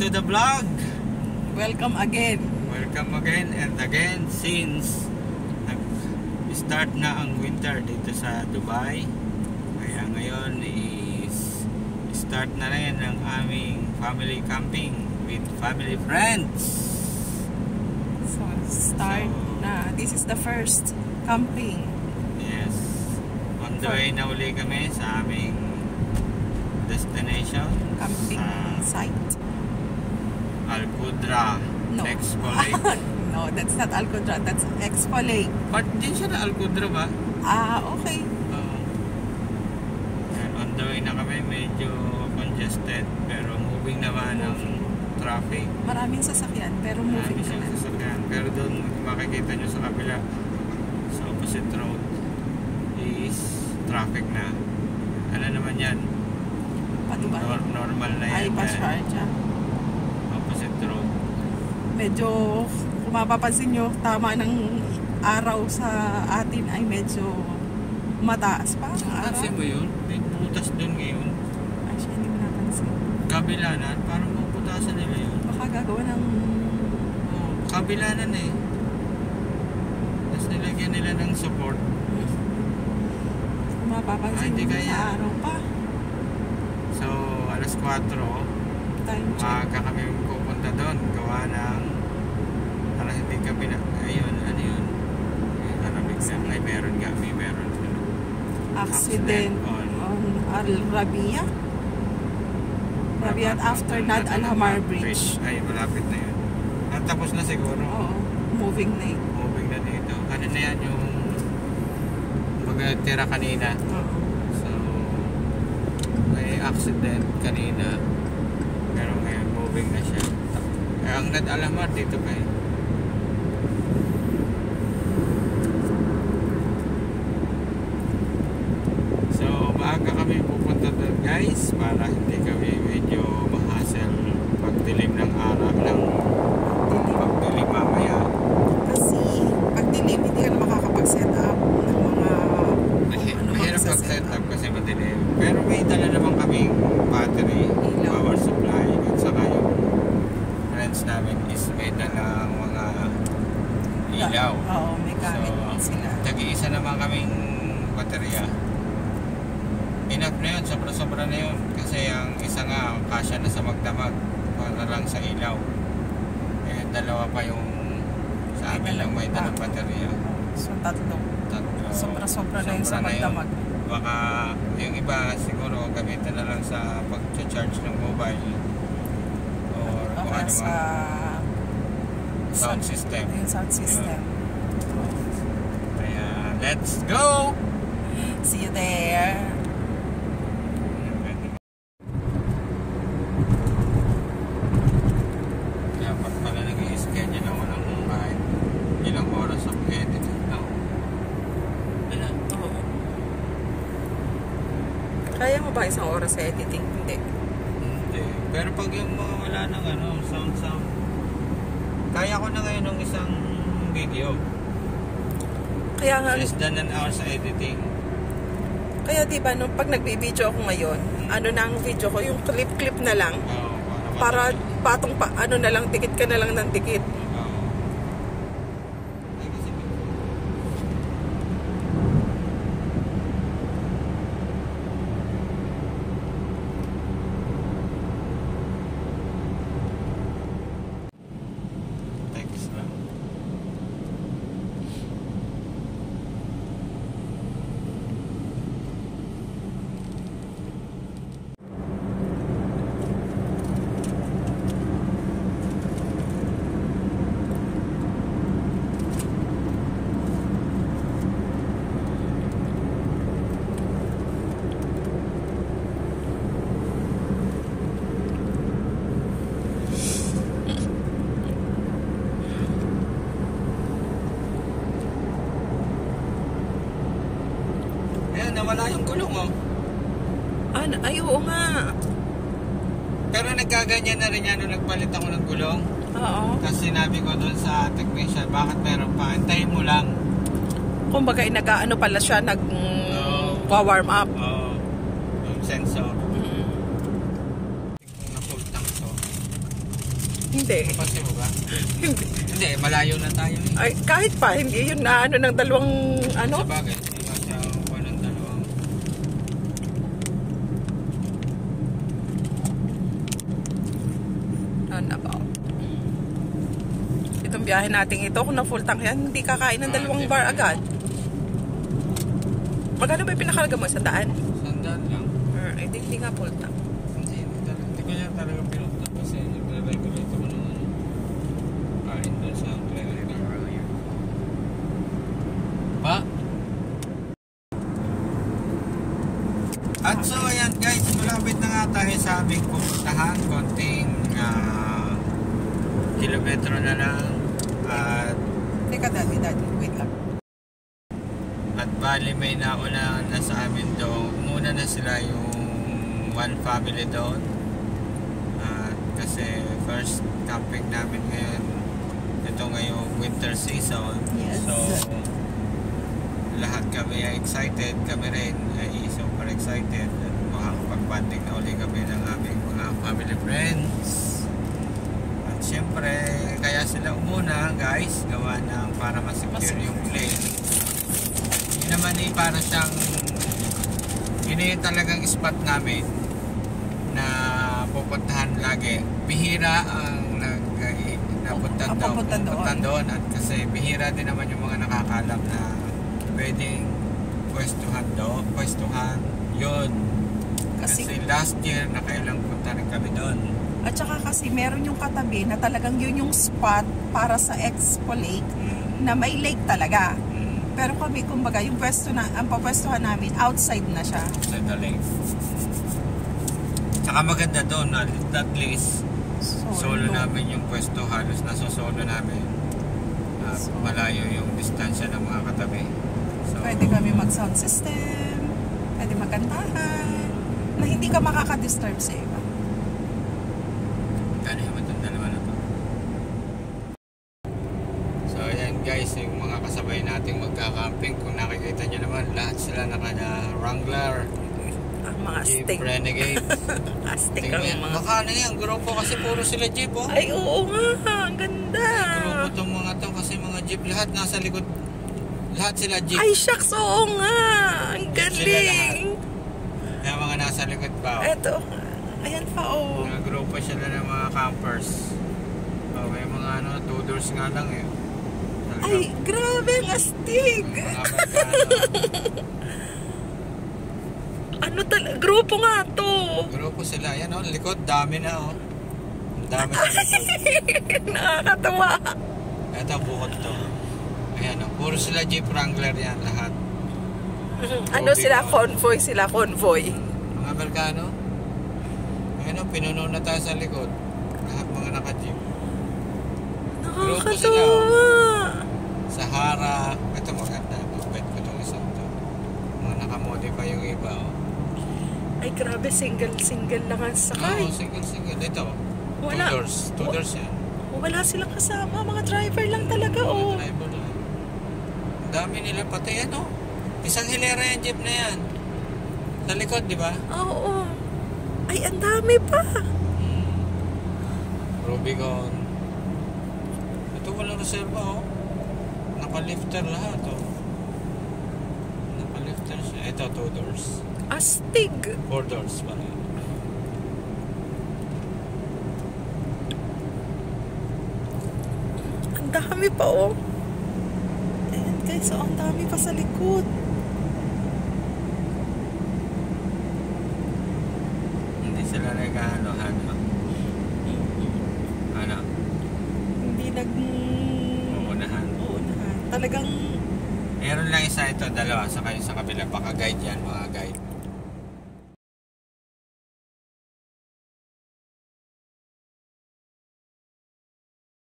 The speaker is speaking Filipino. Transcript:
to the vlog. Welcome again. Welcome again and again since nag-start na ang winter dito sa Dubai. Kaya ngayon is start na rin ang aming family camping with family friends. So this is the first camping. Yes. On the way na uli kami sa aming destination. Camping site. Al Qudra. No. Expo Lake. No, that's not Al Qudra. That's Expo Lake. But din siya na Al Qudra ba? Okay. And on the way na kami, medyo congested. Pero moving naman ang traffic. Maraming sasakyan, pero moving naman. Sasakyan. Pero doon makikita nyo sa kabila, sa opposite road, is traffic na. Ano naman yan? Normal na yan. Ay, Pasharja. Opposite road. Medyo, kung mapapansin nyo, tama ng araw sa atin ay medyo mataas pa. Napansin mo yun? May butas doon ngayon. Actually, hindi mo napansin. Kabilanan, parang maputasan nila yun. Baka gagawa ng... Kabilanan eh. Tapos nilagyan nila ng support. Kung mapapansin nyo, araw pa. So, alas 4, maaga kami pupunta doon. Gawa ng parang hindi kami na, ayun, ano yun? Arabig na, ay meron nga, may meron. Accident on Al Rabia. Rabia after Nad Al Hamar Bridge. Ay, malapit na yun. Natapos na siguro. Oo, moving na yun. Moving na dito. Kanina yan yung magtira kanina. So, may accident kanina. Pero ngayon, moving na siya. Ang Nad Al Hamar dito pa eh. So, maaga kami pupunta doon guys para hindi kami medyo ma-hassle pagdilim ng araw ng pagdilim mamaya. Kasi pagdilim hindi ka na makakapag-set up ng mga mahirap mag-set up kasi madilim. Pero may dala naman kaming battery, power supply, at saka yung friends namin is may dalang mga ilaw. Oo, may gamit sila. Tag-iisa naman kaming baterya. Enough na yun, sobra-sobra na yun. Kasi ang isa nga, kasya na sa magdamag para lang sa ilaw. Eh, dalawa pa yung sa amin lang may dalang baterya. So, tatlo. Sobra-sobra na yun sa magdamag. Baka yung iba siguro gamitin na lang sa pag-charge ng mobile or kung ano sa sound system. Yung sound system. Kaya, let's go! See you there! Dapat pala nag-i-schedule ako ng kahit ilang oras of editing now. Oo. Kaya mo ba isang oras sa editing? Hindi. Pero pag yung mga wala ng sound, kaya ko na ngayon ng isang video. Kaya nga, less than an hour sa editing. kaya diba, pag nagbi-video ako ngayon, ano na ang video ko, yung clip na lang. Para patong pa, na lang, dikit ka na lang ng dikit. Nawala yung gulong Ay, oo nga. Pero nagkaganyan na rin yan nung nagpalit ako ng gulong. Oo. Kasi sinabi ko doon sa technician, bakit meron pa? Antayin mo lang. Kumbaga, nag-ano pala siya, nag-warm up. Oo. Yung sensor. Na full tank to. Hindi. Napansin mo ba? Hindi. Hindi, malayo na tayo eh. Ay, kahit pa, hindi yun na ano ng dalawang ano. Sa bagay, hindi ba siya kuha ng dalawang... About. Itong biyahe natin ito, kung na full tank yan, hindi kakain ng dalawang bar agad. Magkano ba yung pinakarga mo? 100? 100 lang. Hindi nga full tank. Hindi ko niya talaga pinunta kasi regulate ko naman kain doon sa regular earlier. Pa? At so ayan guys, malapit na nga tayo sa aming pupuntahan. Konting kilometro na lang. At Teka, daddy, wait lang. At bali may nauna na sa amin doon. Muna na sila yung one family doon. At kasi first camping namin ngayon. Ito ngayong winter season. Yes. So lahat kami ay excited. Kami rin ay super excited. At makakapag-banding na uli kami ng aming mga family friends. At syempre kaya sila umuna guys. Gawa ng para masecure yung place. Naman eh para siyang yun yung talagang spot namin na pupuntahan lagi. Bihira ang napunta doon at kasi bihira din naman yung mga nakakalam na pwedeng pwestuhan yun. Kasi last year nakailang punta rin kami doon. At saka kasi meron yung katabi na talagang yun yung spot para sa Expo Lake na may lake talaga. Pero kami, kumbaga, yung ang papwestuhan namin, outside na siya. Outside the lake. Saka maganda doon, at least, solo namin yung pwesto, halos nasosolo namin. Malayo yung distansya ng mga katabi. So, pwede kami mag-sound system, pwede magkantahan, na hindi ka makaka-disturb sa iba. Gano'n yung itong dalawa na to. So, ayan guys, yung mga kasabay nating magkakamping, kung nakikita nyo naman, lahat sila naka-Wrangler, ang mga Jeep stick. Renegade. Astig ang mga... Baka ano yan, grupo kasi puro sila Jeep, oh. Ay, oo nga, ang ganda. Grupo tong mga to kasi mga Jeep, lahat nasa likod. Lahat sila Jeep. Ay, shucks, oo nga. Ang galing. Kaya mga nasa likod pa, oh. Eto, ayan pa, oh. Mga grupo sila ng mga campers. Oh, may mga ano, 2 doors nga lang eh. Ay, grabe, ang astig. Ano talaga? Grupo nga to. Grupo sila. Yan o, likod. Dami na o. Ang dami sa likod. Nakakatawa. Ito ang bukod to. Ayan o. Puro sila Jeep Wrangler yan lahat. Ano sila? Convoy sila. Convoy. Mga Amerikano. Ayan o, pinuno na tayo sa likod. Lahat mga naka-Jeep. Nakakatawa. Sahara. Ito maganda. Magbet ko itong isang to. Mga nakamodify yung iba o. Ay, grabe. Single lang ang sakay. Oo, single. Ito. Wala. 2 doors. 2 doors yan. Wala silang kasama. Mga driver lang talaga, Mga oh. driver lang. Ang dami nila pati yan, oh. Isang hilera yung jeep na yan. Sa likod, di ba? Oo. Ay, ang dami pa. Rubicon. Ito walang reserva, oh. Naka-lifter lahat, oh. Naka-lifter siya. Ito, 2 doors. Astig. 4 doors pala. Ang dami pa, oh. Ayan, guys, oh, ang dami pa sa likod. Hindi sila nag-ano. Ano? Hindi Uunahan. Talagang Meron lang isa ito, dalawa. Sa kabila, baka guide yan, mga guide.